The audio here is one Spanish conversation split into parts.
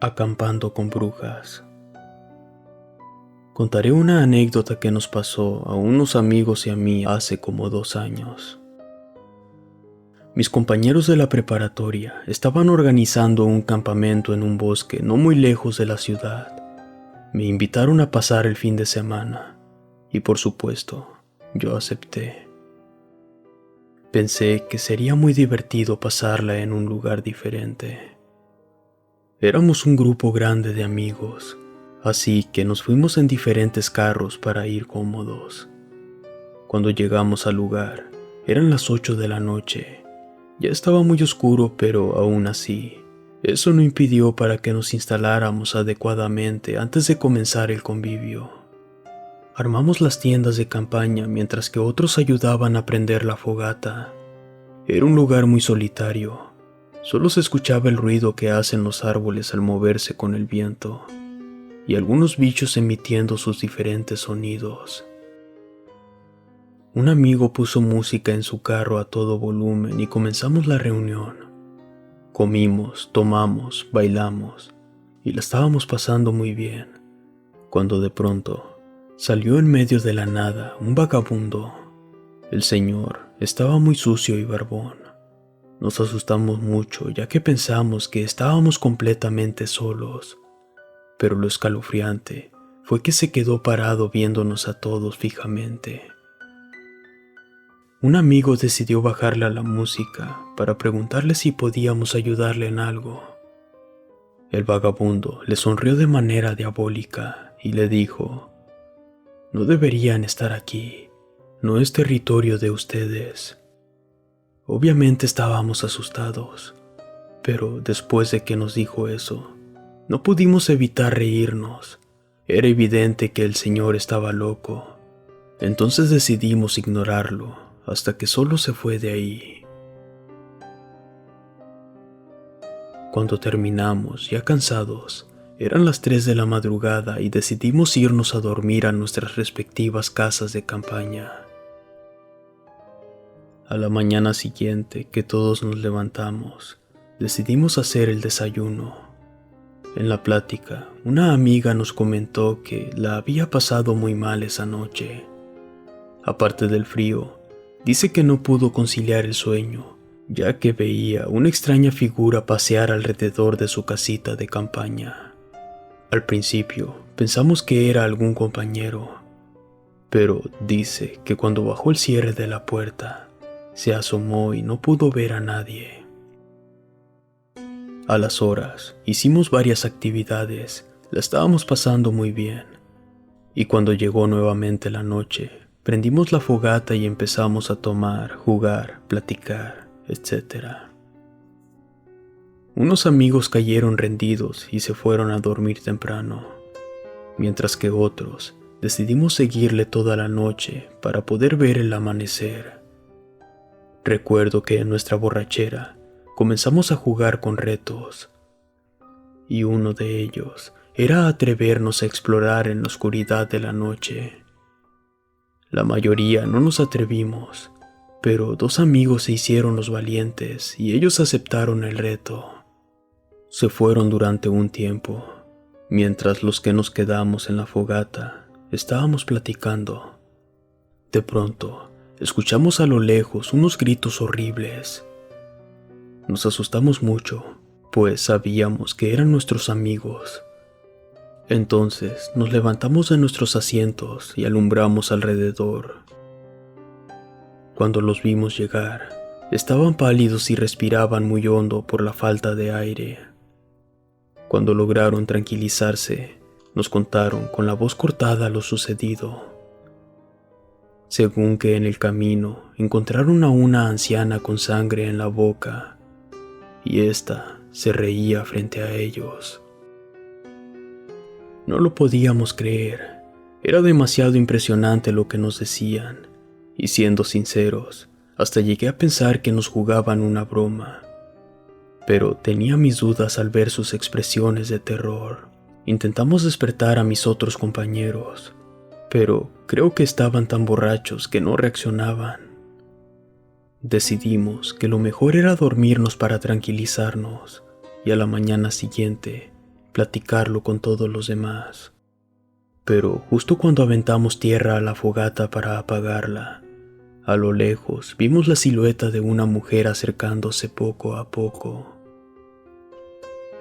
Acampando con brujas. Contaré una anécdota que nos pasó a unos amigos y a mí hace como 2 años. Mis compañeros de la preparatoria estaban organizando un campamento en un bosque no muy lejos de la ciudad. Me invitaron a pasar el fin de semana y por supuesto, yo acepté. Pensé que sería muy divertido pasarla en un lugar diferente. Éramos un grupo grande de amigos, así que nos fuimos en diferentes carros para ir cómodos. Cuando llegamos al lugar, eran las 8 de la noche. Ya estaba muy oscuro, pero aún así, eso no impidió para que nos instaláramos adecuadamente antes de comenzar el convivio. Armamos las tiendas de campaña mientras que otros ayudaban a prender la fogata. Era un lugar muy solitario. Solo se escuchaba el ruido que hacen los árboles al moverse con el viento, y algunos bichos emitiendo sus diferentes sonidos. Un amigo puso música en su carro a todo volumen y comenzamos la reunión. Comimos, tomamos, bailamos, y la estábamos pasando muy bien, cuando de pronto salió en medio de la nada un vagabundo. El señor estaba muy sucio y barbón. Nos asustamos mucho ya que pensamos que estábamos completamente solos, pero lo escalofriante fue que se quedó parado viéndonos a todos fijamente. Un amigo decidió bajarle a la música para preguntarle si podíamos ayudarle en algo. El vagabundo le sonrió de manera diabólica y le dijo: "No deberían estar aquí, no es territorio de ustedes". Obviamente estábamos asustados, pero después de que nos dijo eso, no pudimos evitar reírnos. Era evidente que el señor estaba loco. Entonces decidimos ignorarlo hasta que solo se fue de ahí. Cuando terminamos, ya cansados, eran las 3 de la madrugada y decidimos irnos a dormir a nuestras respectivas casas de campaña. A la mañana siguiente que todos nos levantamos, decidimos hacer el desayuno. En la plática, una amiga nos comentó que la había pasado muy mal esa noche. Aparte del frío, dice que no pudo conciliar el sueño, ya que veía una extraña figura pasear alrededor de su casita de campaña. Al principio, pensamos que era algún compañero, pero dice que cuando bajó el cierre de la puerta, se asomó y no pudo ver a nadie. A las horas, hicimos varias actividades, la estábamos pasando muy bien. Y cuando llegó nuevamente la noche, prendimos la fogata y empezamos a tomar, jugar, platicar, etc. Unos amigos cayeron rendidos y se fueron a dormir temprano, mientras que otros decidimos seguirle toda la noche para poder ver el amanecer. Recuerdo que en nuestra borrachera comenzamos a jugar con retos, y uno de ellos era atrevernos a explorar en la oscuridad de la noche. La mayoría no nos atrevimos, pero 2 amigos se hicieron los valientes y ellos aceptaron el reto. Se fueron durante un tiempo, mientras los que nos quedamos en la fogata estábamos platicando. De pronto, escuchamos a lo lejos unos gritos horribles. Nos asustamos mucho, pues sabíamos que eran nuestros amigos. Entonces nos levantamos de nuestros asientos y alumbramos alrededor. Cuando los vimos llegar, estaban pálidos y respiraban muy hondo por la falta de aire. Cuando lograron tranquilizarse, nos contaron con la voz cortada lo sucedido. Según que en el camino encontraron a una anciana con sangre en la boca, y ésta se reía frente a ellos. No lo podíamos creer, era demasiado impresionante lo que nos decían, y siendo sinceros, hasta llegué a pensar que nos jugaban una broma. Pero tenía mis dudas al ver sus expresiones de terror. Intentamos despertar a mis otros compañeros, pero creo que estaban tan borrachos que no reaccionaban. Decidimos que lo mejor era dormirnos para tranquilizarnos, y a la mañana siguiente platicarlo con todos los demás. Pero justo cuando aventamos tierra a la fogata para apagarla, a lo lejos vimos la silueta de una mujer acercándose poco a poco.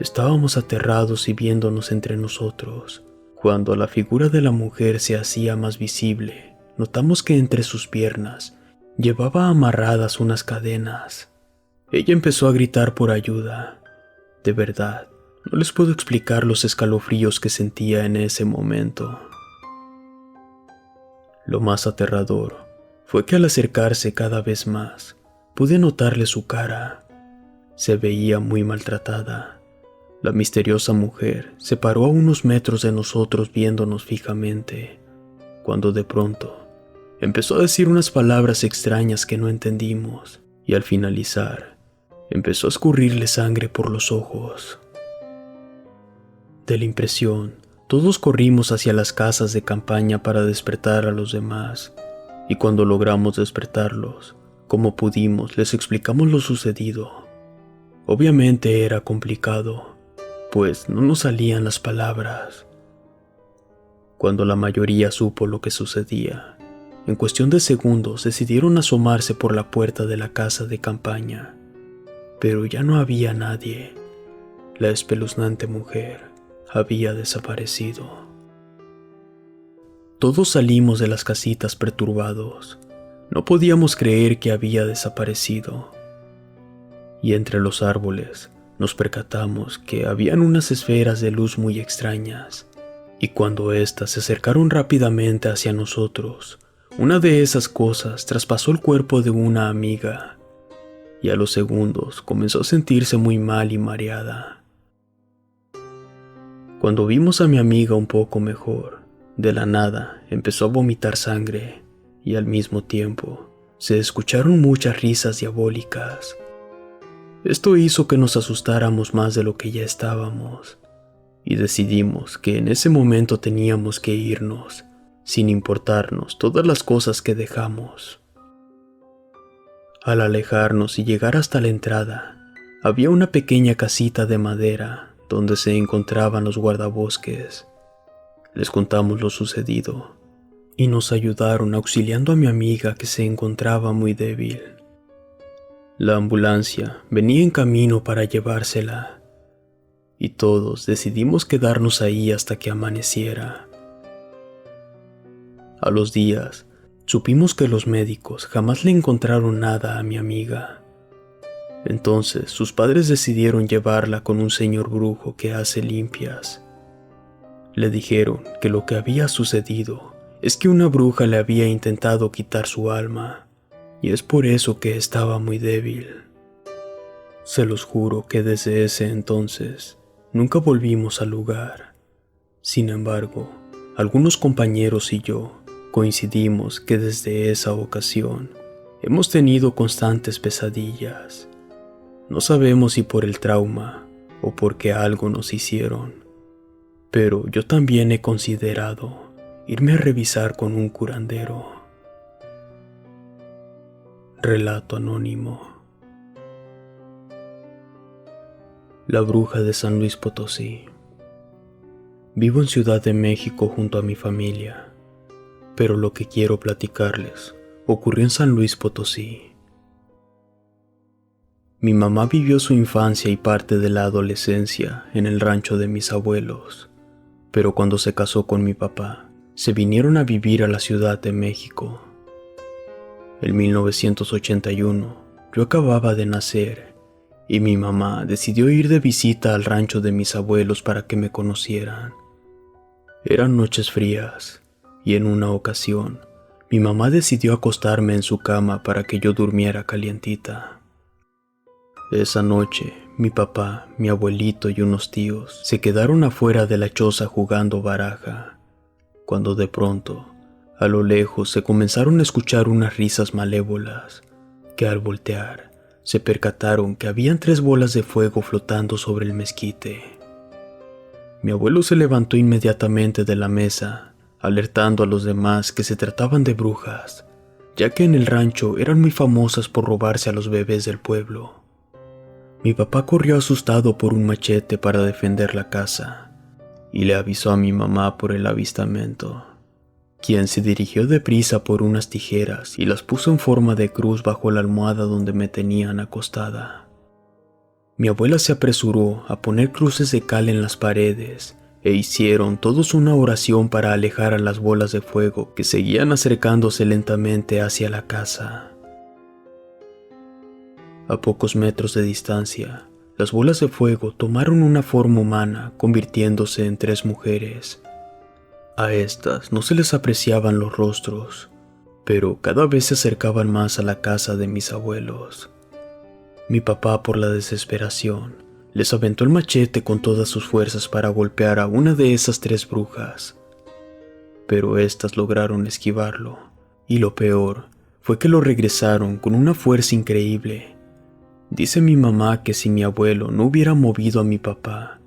Estábamos aterrados y viéndonos entre nosotros. Cuando la figura de la mujer se hacía más visible, notamos que entre sus piernas llevaba amarradas unas cadenas. Ella empezó a gritar por ayuda. De verdad, no les puedo explicar los escalofríos que sentía en ese momento. Lo más aterrador fue que al acercarse cada vez más, pude notarle su cara. Se veía muy maltratada. La misteriosa mujer se paró a unos metros de nosotros viéndonos fijamente, cuando de pronto empezó a decir unas palabras extrañas que no entendimos, y al finalizar, empezó a escurrirle sangre por los ojos. De la impresión, todos corrimos hacia las casas de campaña para despertar a los demás, y cuando logramos despertarlos, como pudimos, les explicamos lo sucedido. Obviamente era complicado, pues no nos salían las palabras. Cuando la mayoría supo lo que sucedía, en cuestión de segundos decidieron asomarse por la puerta de la casa de campaña, pero ya no había nadie. La espeluznante mujer había desaparecido. Todos salimos de las casitas perturbados. No podíamos creer que había desaparecido. Y entre los árboles nos percatamos que habían unas esferas de luz muy extrañas, y cuando éstas se acercaron rápidamente hacia nosotros, una de esas cosas traspasó el cuerpo de una amiga, y a los segundos comenzó a sentirse muy mal y mareada. Cuando vimos a mi amiga un poco mejor, de la nada empezó a vomitar sangre, y al mismo tiempo se escucharon muchas risas diabólicas. Esto hizo que nos asustáramos más de lo que ya estábamos, y decidimos que en ese momento teníamos que irnos, sin importarnos todas las cosas que dejamos. Al alejarnos y llegar hasta la entrada, había una pequeña casita de madera donde se encontraban los guardabosques. Les contamos lo sucedido, y nos ayudaron auxiliando a mi amiga que se encontraba muy débil. La ambulancia venía en camino para llevársela, y todos decidimos quedarnos ahí hasta que amaneciera. A los días, supimos que los médicos jamás le encontraron nada a mi amiga. Entonces, sus padres decidieron llevarla con un señor brujo que hace limpias. Le dijeron que lo que había sucedido es que una bruja le había intentado quitar su alma, y es por eso que estaba muy débil. Se los juro que desde ese entonces nunca volvimos al lugar. Sin embargo, algunos compañeros y yo coincidimos que desde esa ocasión hemos tenido constantes pesadillas. No sabemos si por el trauma o porque algo nos hicieron, pero yo también he considerado irme a revisar con un curandero. Relato anónimo. La bruja de San Luis Potosí. Vivo en Ciudad de México junto a mi familia, pero lo que quiero platicarles ocurrió en San Luis Potosí. Mi mamá vivió su infancia y parte de la adolescencia en el rancho de mis abuelos, pero cuando se casó con mi papá, se vinieron a vivir a la Ciudad de México. En 1981, yo acababa de nacer y mi mamá decidió ir de visita al rancho de mis abuelos para que me conocieran. Eran noches frías y en una ocasión, mi mamá decidió acostarme en su cama para que yo durmiera calientita. Esa noche, mi papá, mi abuelito y unos tíos se quedaron afuera de la choza jugando baraja, cuando de pronto, a lo lejos se comenzaron a escuchar unas risas malévolas, que al voltear, se percataron que habían 3 bolas de fuego flotando sobre el mezquite. Mi abuelo se levantó inmediatamente de la mesa, alertando a los demás que se trataban de brujas, ya que en el rancho eran muy famosas por robarse a los bebés del pueblo. Mi papá corrió asustado por un machete para defender la casa, y le avisó a mi mamá por el avistamiento, quien se dirigió deprisa por unas tijeras y las puso en forma de cruz bajo la almohada donde me tenían acostada. Mi abuela se apresuró a poner cruces de cal en las paredes e hicieron todos una oración para alejar a las bolas de fuego que seguían acercándose lentamente hacia la casa. A pocos metros de distancia, las bolas de fuego tomaron una forma humana, convirtiéndose en 3 mujeres. A estas no se les apreciaban los rostros, pero cada vez se acercaban más a la casa de mis abuelos. Mi papá, por la desesperación, les aventó el machete con todas sus fuerzas para golpear a una de esas 3 brujas. Pero éstas lograron esquivarlo, y lo peor fue que lo regresaron con una fuerza increíble. Dice mi mamá que si mi abuelo no hubiera movido a mi papá,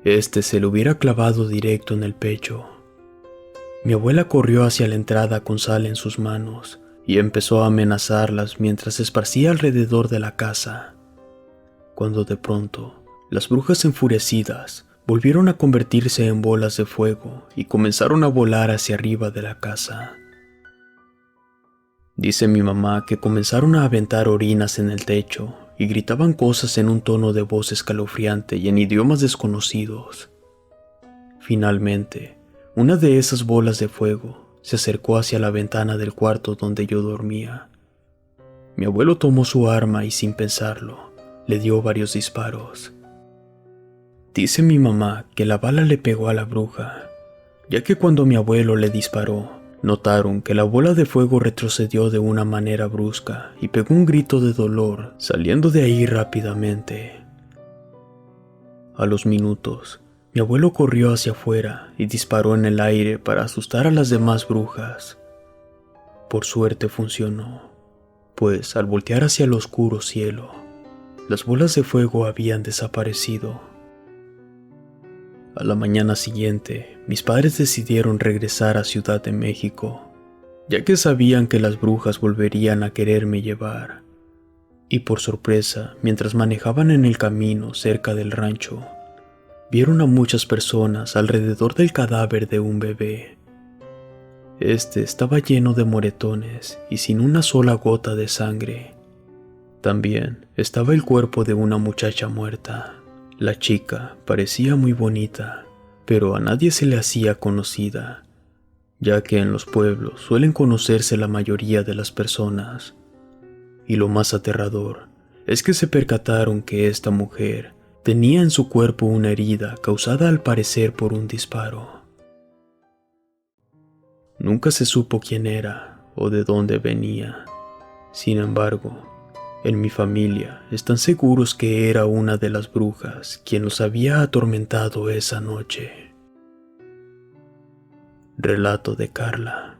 este se lo hubiera clavado directo en el pecho. Mi abuela corrió hacia la entrada con sal en sus manos y empezó a amenazarlas mientras se esparcía alrededor de la casa. Cuando de pronto, las brujas enfurecidas volvieron a convertirse en bolas de fuego y comenzaron a volar hacia arriba de la casa. Dice mi mamá que comenzaron a aventar orinas en el techo y gritaban cosas en un tono de voz escalofriante y en idiomas desconocidos. Finalmente, una de esas bolas de fuego se acercó hacia la ventana del cuarto donde yo dormía. Mi abuelo tomó su arma y sin pensarlo, le dio varios disparos. Dice mi mamá que la bala le pegó a la bruja, ya que cuando mi abuelo le disparó, notaron que la bola de fuego retrocedió de una manera brusca y pegó un grito de dolor, saliendo de ahí rápidamente. A los minutos, mi abuelo corrió hacia afuera y disparó en el aire para asustar a las demás brujas. Por suerte funcionó, pues al voltear hacia el oscuro cielo, las bolas de fuego habían desaparecido. A la mañana siguiente, mis padres decidieron regresar a Ciudad de México, ya que sabían que las brujas volverían a quererme llevar. Y por sorpresa, mientras manejaban en el camino cerca del rancho, vieron a muchas personas alrededor del cadáver de un bebé. Este estaba lleno de moretones y sin una sola gota de sangre. También estaba el cuerpo de una muchacha muerta. La chica parecía muy bonita, pero a nadie se le hacía conocida, ya que en los pueblos suelen conocerse la mayoría de las personas. Y lo más aterrador es que se percataron que esta mujer tenía en su cuerpo una herida causada al parecer por un disparo. Nunca se supo quién era o de dónde venía. Sin embargo, en mi familia están seguros que era una de las brujas quien los había atormentado esa noche. Relato de Carla.